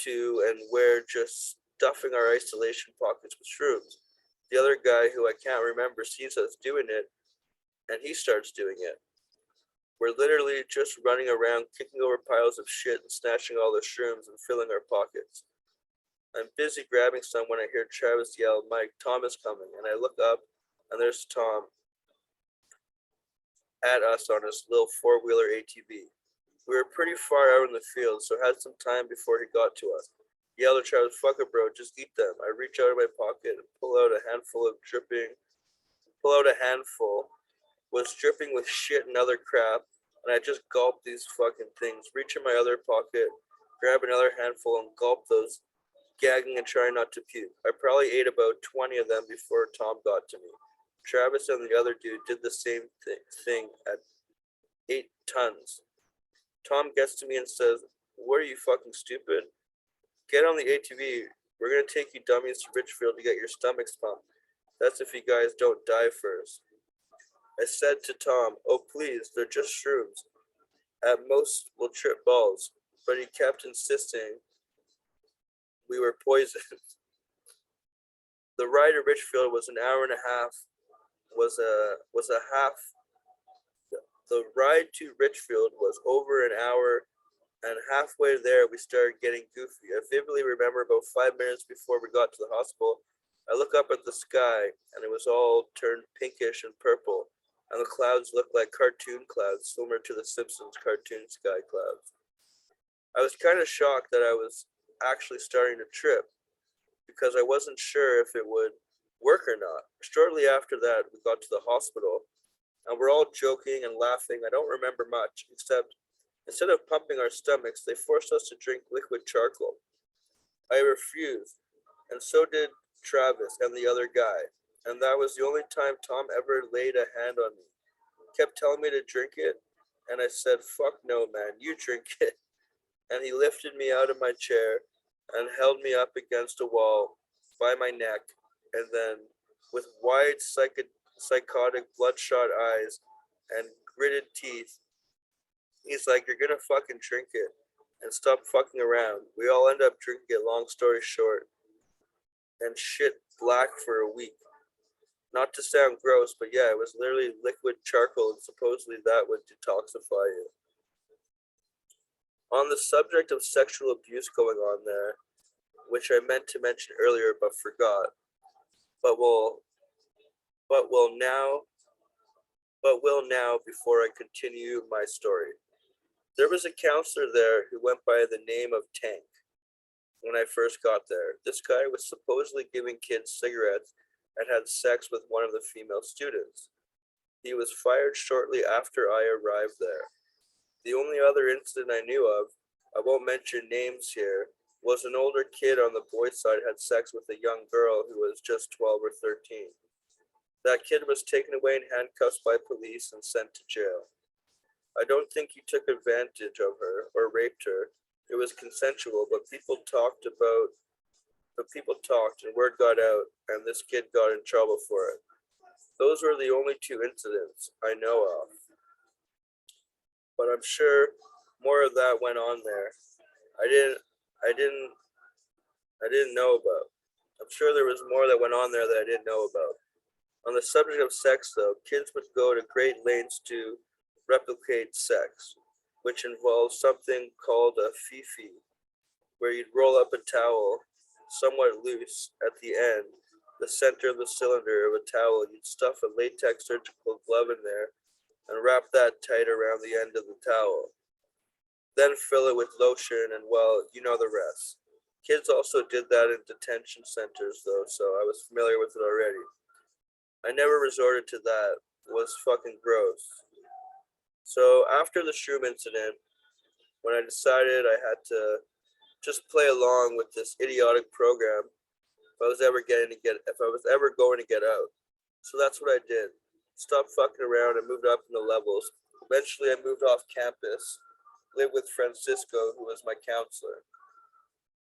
and we're just stuffing our isolation pockets with shrooms. The other guy, who I can't remember, sees us doing it, and he starts doing it. We're literally just running around, kicking over piles of shit and snatching all the shrooms and filling our pockets. I'm busy grabbing some when I hear Travis yell, "Mike, Tom is coming," and I look up, and there's Tom at us on his little four-wheeler ATV. We were pretty far out in the field, so had some time before he got to us. He yelled at Travis, "Fuck it, bro, just eat them." I reach out of my pocket and pull out a handful, was dripping with shit and other crap, and I just gulped these fucking things. Reach in my other pocket, grab another handful, and gulp those, gagging and trying not to puke. I probably ate about 20 of them before Tom got to me. Travis and the other dude did the same thing at 8 tons. Tom gets to me and says, "What are you, fucking stupid? Get on the ATV. We're gonna take you dummies to Richfield to get your stomachs pumped. That's if you guys don't die first." I said to Tom, "Oh please, they're just shrooms. At most we'll trip balls." But he kept insisting we were poisoned. The ride to Richfield was an hour and a half. Was a half. The ride to Richfield was over an hour, and halfway there we started getting goofy. I vividly remember about 5 minutes before we got to the hospital, I look up at the sky and it was all turned pinkish and purple, and the clouds looked like cartoon clouds, similar to the Simpsons cartoon sky clouds. I was kind of shocked that I was actually starting to trip because I wasn't sure if it would work or not. Shortly after that, we got to the hospital and we're all joking and laughing. I don't remember much, except instead of pumping our stomachs, they forced us to drink liquid charcoal. I refused, and so did Travis and the other guy. And that was the only time Tom ever laid a hand on me. He kept telling me to drink it, and I said, "Fuck no, man, you drink it." And he lifted me out of my chair and held me up against a wall by my neck, and then, with wide psychotic bloodshot eyes and gritted teeth, he's like, "You're gonna fucking drink it and stop fucking around." We all end up drinking it, long story short, and shit black for a week. Not to sound gross, but yeah, it was literally liquid charcoal, and supposedly that would detoxify you. On the subject of sexual abuse going on there, which I meant to mention earlier but forgot, but will now before I continue my story. There was a counselor there who went by the name of Tank. When I first got there, this guy was supposedly giving kids cigarettes and had sex with one of the female students. He was fired shortly after I arrived there. The only other incident I knew of, I won't mention names here, was an older kid on the boys' side had sex with a young girl who was just 12 or 13. That kid was taken away in handcuffs by police and sent to jail. I don't think he took advantage of her or raped her. It was consensual, but people talked and word got out, and this kid got in trouble for it. Those were the only two incidents I know of. But I'm sure more of that went on there. I didn't I didn't I didn't know about. I'm sure there was more that went on there that I didn't know about. On the subject of sex though, kids would go to great lengths to replicate sex, which involves something called a fifi, where you'd roll up a towel somewhat loose at the end, the center of the cylinder of a towel. You'd stuff a latex surgical glove in there and wrap that tight around the end of the towel. Then fill it with lotion and, well, you know the rest. Kids also did that in detention centers though, so I was familiar with it already. I never resorted to that. It was fucking gross. So after the shroom incident, when I decided I had to just play along with this idiotic program, if I was ever going to get out. So that's what I did. Stopped fucking around and moved up in the levels. Eventually I moved off campus, lived with Francisco, who was my counselor,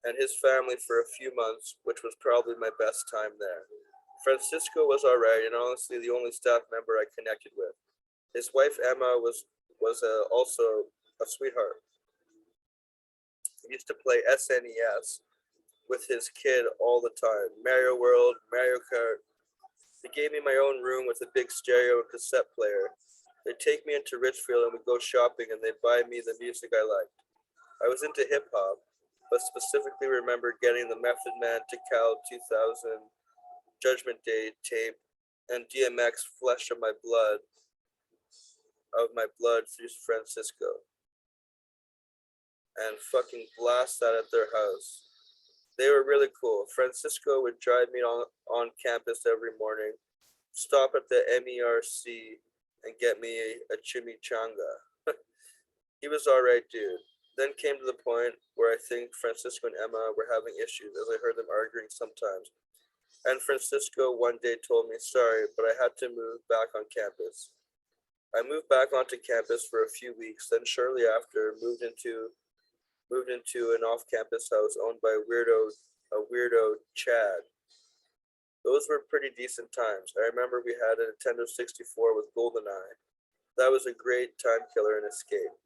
and his family for a few months, which was probably my best time there. Francisco was alright, and honestly the only staff member I connected with. His wife Emma was also a sweetheart. He used to play SNES with his kid all the time. Mario World, Mario Kart. They gave me my own room with a big stereo and cassette player. They'd take me into Richfield and we'd go shopping and they'd buy me the music I liked. I was into hip hop, but specifically remember getting the Method Man Tikal 2000 Judgment Day tape and DMX Flesh of my blood through Francisco, and fucking blast that at their house. They were really cool. Francisco would drive me on campus every morning, stop at the MERC, and get me a chimichanga. He was alright, dude. Then came to the point where I think Francisco and Emma were having issues, as I heard them arguing sometimes. And Francisco one day told me, "Sorry, but I had to move back on campus." I moved back onto campus for a few weeks, then shortly after moved into an off-campus house owned by a weirdo Chad. Those were pretty decent times. I remember we had a Nintendo 64 with GoldenEye. That was a great time killer and escape.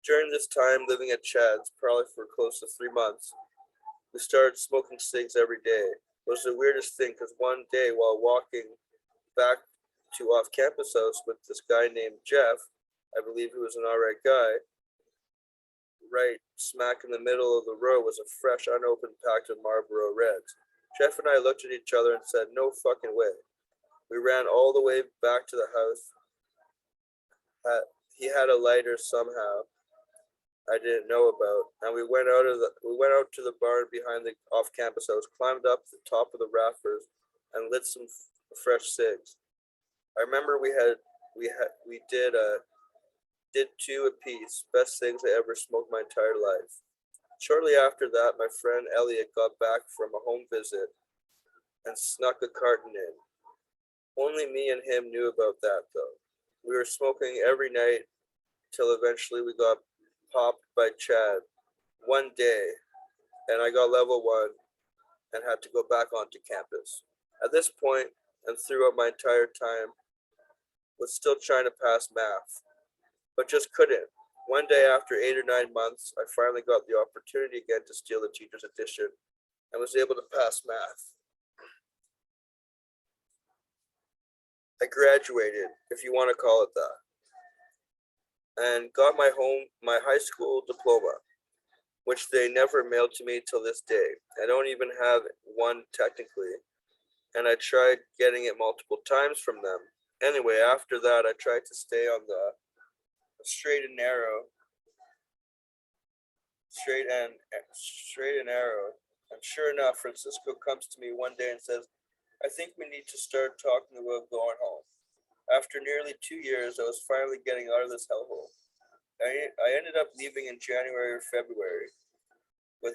During this time living at Chad's, probably for close to 3 months, we started smoking cigs every day. It was the weirdest thing because one day while walking back to off-campus house with this guy named Jeff, I believe he was an alright guy. Right smack in the middle of the row was a fresh, unopened pack of Marlboro Reds. Jeff and I looked at each other and said, no fucking way. We ran all the way back to the house. He had a lighter somehow I didn't know about, and we went out to the barn behind the off-campus house, climbed up the top of the rafters, and lit some fresh cigs. I remember we did two apiece, best cigs I ever smoked my entire life. Shortly after that, my friend Elliot got back from a home visit and snuck a carton in. Only me and him knew about that, though. We were smoking every night till eventually we got popped by Chad one day, and I got level 1 and had to go back onto campus. At this point, and throughout my entire time, was still trying to pass math, but just couldn't. One day after 8 or 9 months, I finally got the opportunity again to steal the teacher's edition and was able to pass math. I graduated, if you want to call it that, and got my high school diploma, which they never mailed to me till this day. I don't even have one technically, and I tried getting it multiple times from them. Anyway, after that, I tried to stay on the straight and narrow, straight and narrow. And sure enough, Francisco comes to me one day and says, I think we need to start talking about going home. After nearly 2 years, I was finally getting out of this hellhole. I ended up leaving in January or February with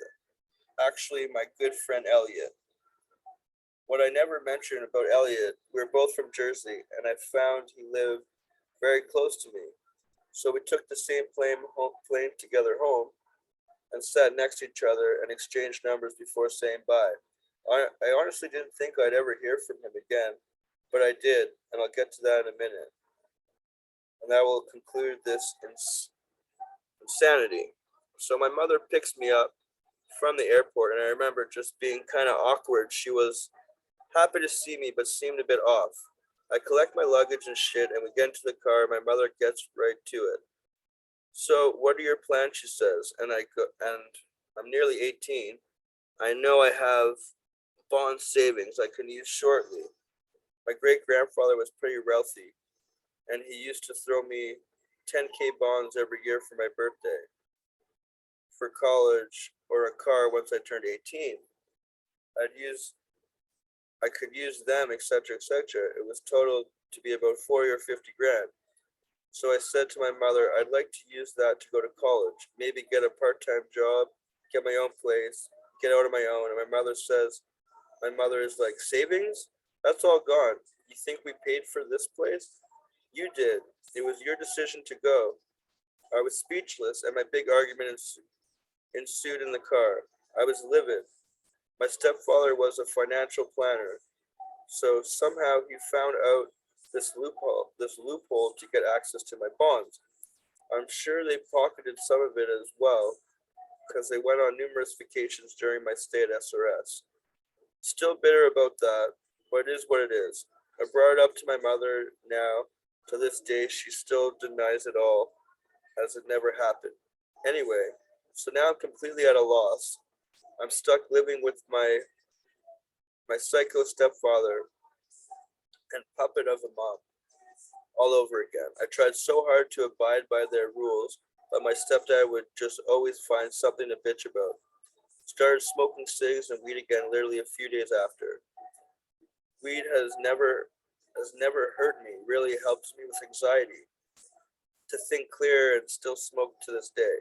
actually my good friend Elliot. What I never mentioned about Elliot, we were both from Jersey, and I found he lived very close to me. So we took the same plane together home and sat next to each other and exchanged numbers before saying bye. I honestly didn't think I'd ever hear from him again, but I did, and I'll get to that in a minute. And that will conclude this insanity. So my mother picks me up from the airport, and I remember just being kind of awkward. She was happy to see me, but seemed a bit off. I collect my luggage and shit, and we get into the car. My mother gets right to it. So, what are your plans? She says, and I'm nearly 18. I know I have bond savings I can use shortly. My great grandfather was pretty wealthy, and he used to throw me 10K bonds every year for my birthday, for college, or a car once I turned 18. I could use them, etc., etc. It was total to be about 40 or 50 grand. So I said to my mother, I'd like to use that to go to college, maybe get a part-time job, get my own place, get out on my own. And my mother is like, savings? That's all gone. You think we paid for this place? You did. It was your decision to go. I was speechless, and my big argument ensued in the car. I was livid. My stepfather was a financial planner, so somehow he found out this loophole to get access to my bonds. I'm sure they pocketed some of it as well, because they went on numerous vacations during my stay at SRS. Still bitter about that, but it is what it is. I brought it up to my mother now. To this day, she still denies it all, as it never happened. Anyway, so now I'm completely at a loss. I'm stuck living with my psycho stepfather and puppet of a mom all over again. I tried so hard to abide by their rules, but my stepdad would just always find something to bitch about. Started smoking cigs and weed again literally a few days after. Weed has never hurt me, really helps me with anxiety, to think clear and still smoke to this day.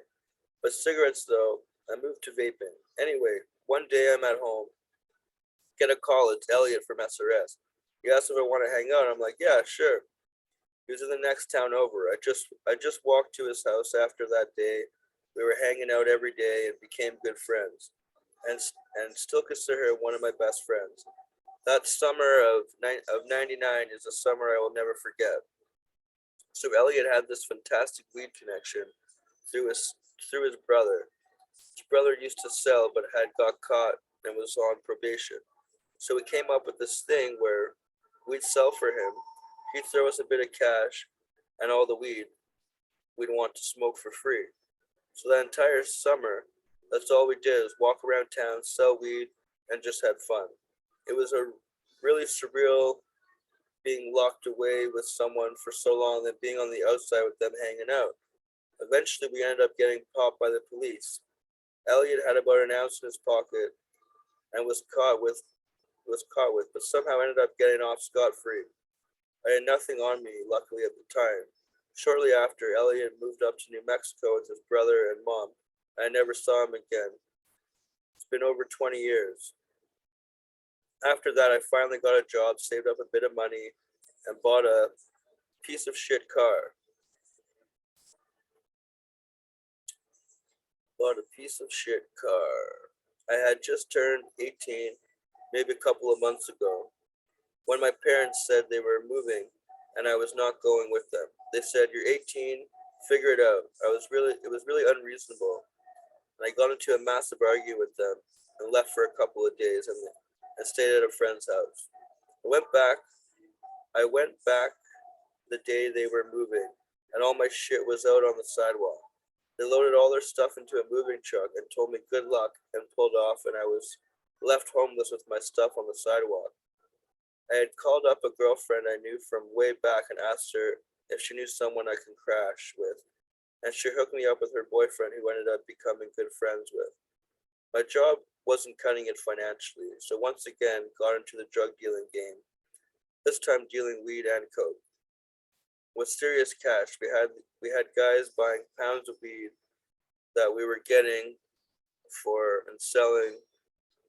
But cigarettes though, I moved to vaping. Anyway, one day I'm at home, get a call, it's Elliot from SRS. He asked if I want to hang out. I'm like, yeah, sure. He was in the next town over. I just walked to his house after that day. We were hanging out every day and became good friends, and still consider him one of my best friends. That summer of '99 is a summer I will never forget. So Elliot had this fantastic weed connection through his brother. His brother used to sell, but had got caught and was on probation. So we came up with this thing where we'd sell for him. He'd throw us a bit of cash and all the weed. we'd want to smoke for free. So that entire summer, that's all we did is walk around town, sell weed, and just had fun. It was a really surreal being locked away with someone for so long than being on the outside with them hanging out. Eventually, we ended up getting popped by the police. Elliot had about an ounce in his pocket and was caught with, but somehow ended up getting off scot free. I had nothing on me, luckily at the time. Shortly after, Elliot moved up to New Mexico with his brother and mom. I never saw him again. It's been over 20 years. After that, I finally got a job, saved up a bit of money, and bought a piece of shit car. Bought a piece of shit car. I had just turned 18, maybe a couple of months ago, when my parents said they were moving and I was not going with them. They said, "You're 18, figure it out." It was really unreasonable. And I got into a massive argument with them and left for a couple of days and stayed at a friend's house. I went back. I went back the day they were moving, and all my shit was out on the sidewalk. They loaded all their stuff into a moving truck and told me good luck and pulled off, and I was left homeless with my stuff on the sidewalk. I had called up a girlfriend I knew from way back and asked her if she knew someone I could crash with, and she hooked me up with her boyfriend, who ended up becoming good friends with. My job wasn't cutting it financially, so once again got into the drug dealing game, this time dealing weed and coke. With serious cash, we had guys buying pounds of weed that we were getting for and selling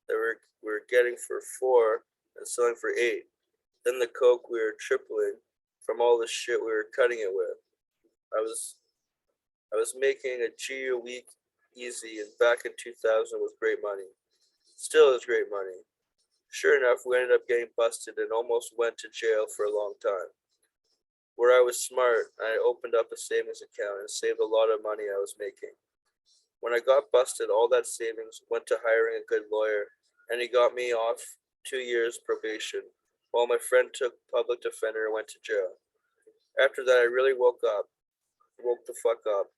that we were getting for 4 and selling for 8. Then the coke we were tripling from all the shit we were cutting it with. I was I was making a G a week easy, and back in 2000 was great money. Still is great money. Sure enough, we ended up getting busted and almost went to jail for a long time. Where I was smart, I opened up a savings account and saved a lot of money I was making. When I got busted, all that savings went to hiring a good lawyer, and he got me off 2 years probation, while my friend took public defender and went to jail. After that, I really woke the fuck up,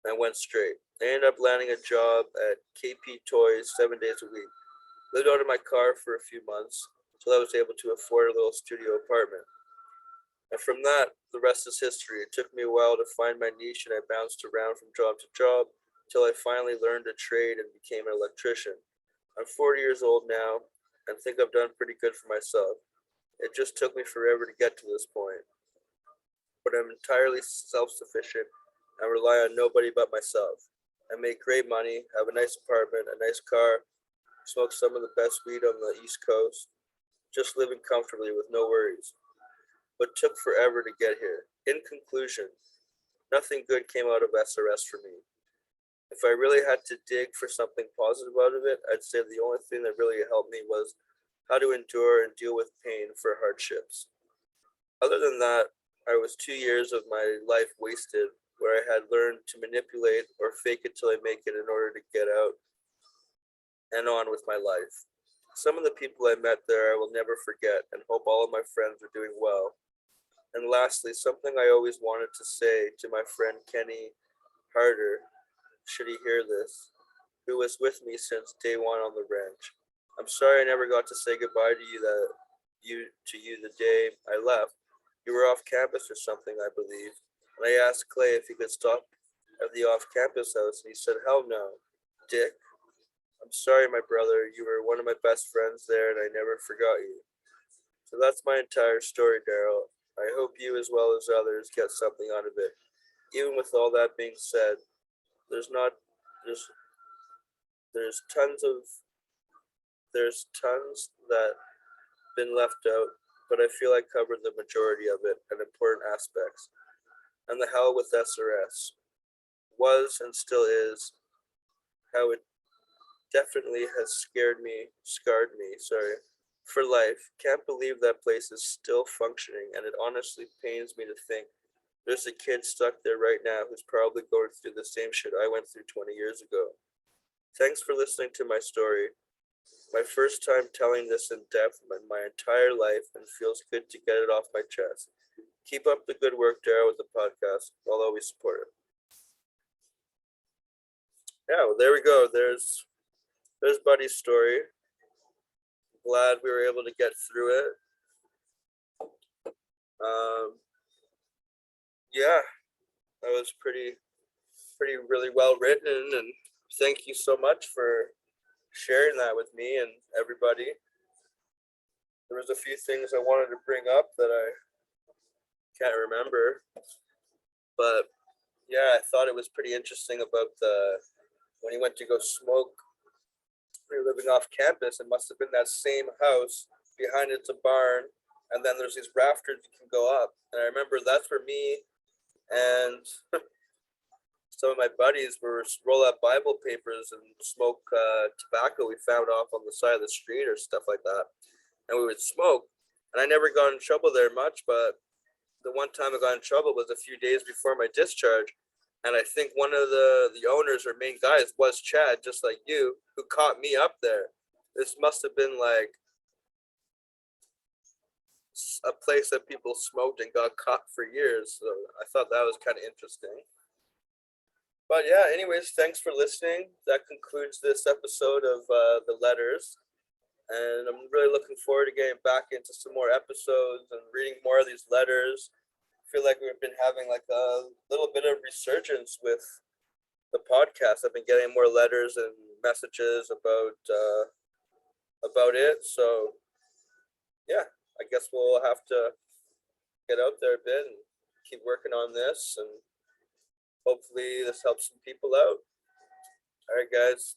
and went straight. I ended up landing a job at KP Toys 7 days a week. Lived out of my car for a few months until I was able to afford a little studio apartment. And from that, the rest is history. It took me a while to find my niche, and I bounced around from job to job until I finally learned a trade and became an electrician. I'm 40 years old now and think I've done pretty good for myself. It just took me forever to get to this point, but I'm entirely self sufficient and rely on nobody but myself. I make great money, have a nice apartment, a nice car, smoke some of the best weed on the East Coast, just living comfortably with no worries. But took forever to get here. In conclusion, nothing good came out of SRS for me. If I really had to dig for something positive out of it, I'd say the only thing that really helped me was how to endure and deal with pain for hardships. Other than that, I was 2 years of my life wasted where I had learned to manipulate or fake it till I make it in order to get out and on with my life. Some of the people I met there I will never forget and hope all of my friends are doing well. And lastly, something I always wanted to say to my friend Kenny Harder, should he hear this, who was with me since day one on the ranch. I'm sorry I never got to say goodbye to you the day I left. You were off campus or something, I believe. And I asked Clay if he could stop at the off campus house, and he said, "Hell no, Dick. I'm sorry, my brother. You were one of my best friends there, and I never forgot you." So that's my entire story, Daryl. I hope you, as well as others, get something out of it. Even with all that being said, there's not there's there's tons that been left out, but I feel I covered the majority of it and important aspects. And the hell with SRS was and still is how it definitely has scarred me, for life. Can't believe that place is still functioning, and it honestly pains me to think there's a kid stuck there right now who's probably going through the same shit I went through 20 years ago. Thanks for listening to my story. My first time telling this in depth in my entire life, and feels good to get it off my chest. Keep up the good work, Dara, with the podcast. I'll always support it. Yeah, well, there we go. There's Buddy's story. Glad we were able to get through it. Yeah, that was pretty really well written, and thank you so much for sharing that with me and everybody. There was a few things I wanted to bring up that I can't remember, but yeah, I thought it was pretty interesting about the when he went to go smoke. We were living off campus. It must have been that same house. Behind it's a barn, and then there's these rafters you can go up. And I remember that's where me and some of my buddies were roll up Bible papers and smoke tobacco we found off on the side of the street or stuff like that. And we would smoke. And I never got in trouble there much, but the one time I got in trouble was a few days before my discharge. And I think one of the owners or main guys was Chad, just like you, who caught me up there. This must have been like a place that people smoked and got caught for years. So I thought that was kind of interesting. But yeah, anyways, thanks for listening. That concludes this episode of the letters. And I'm really looking forward to getting back into some more episodes and reading more of these letters. I feel like we've been having like a little bit of resurgence with the podcast. I've been getting more letters and messages about it. So yeah, I guess we'll have to get out there a bit and keep working on this, and hopefully this helps some people out. All right, guys.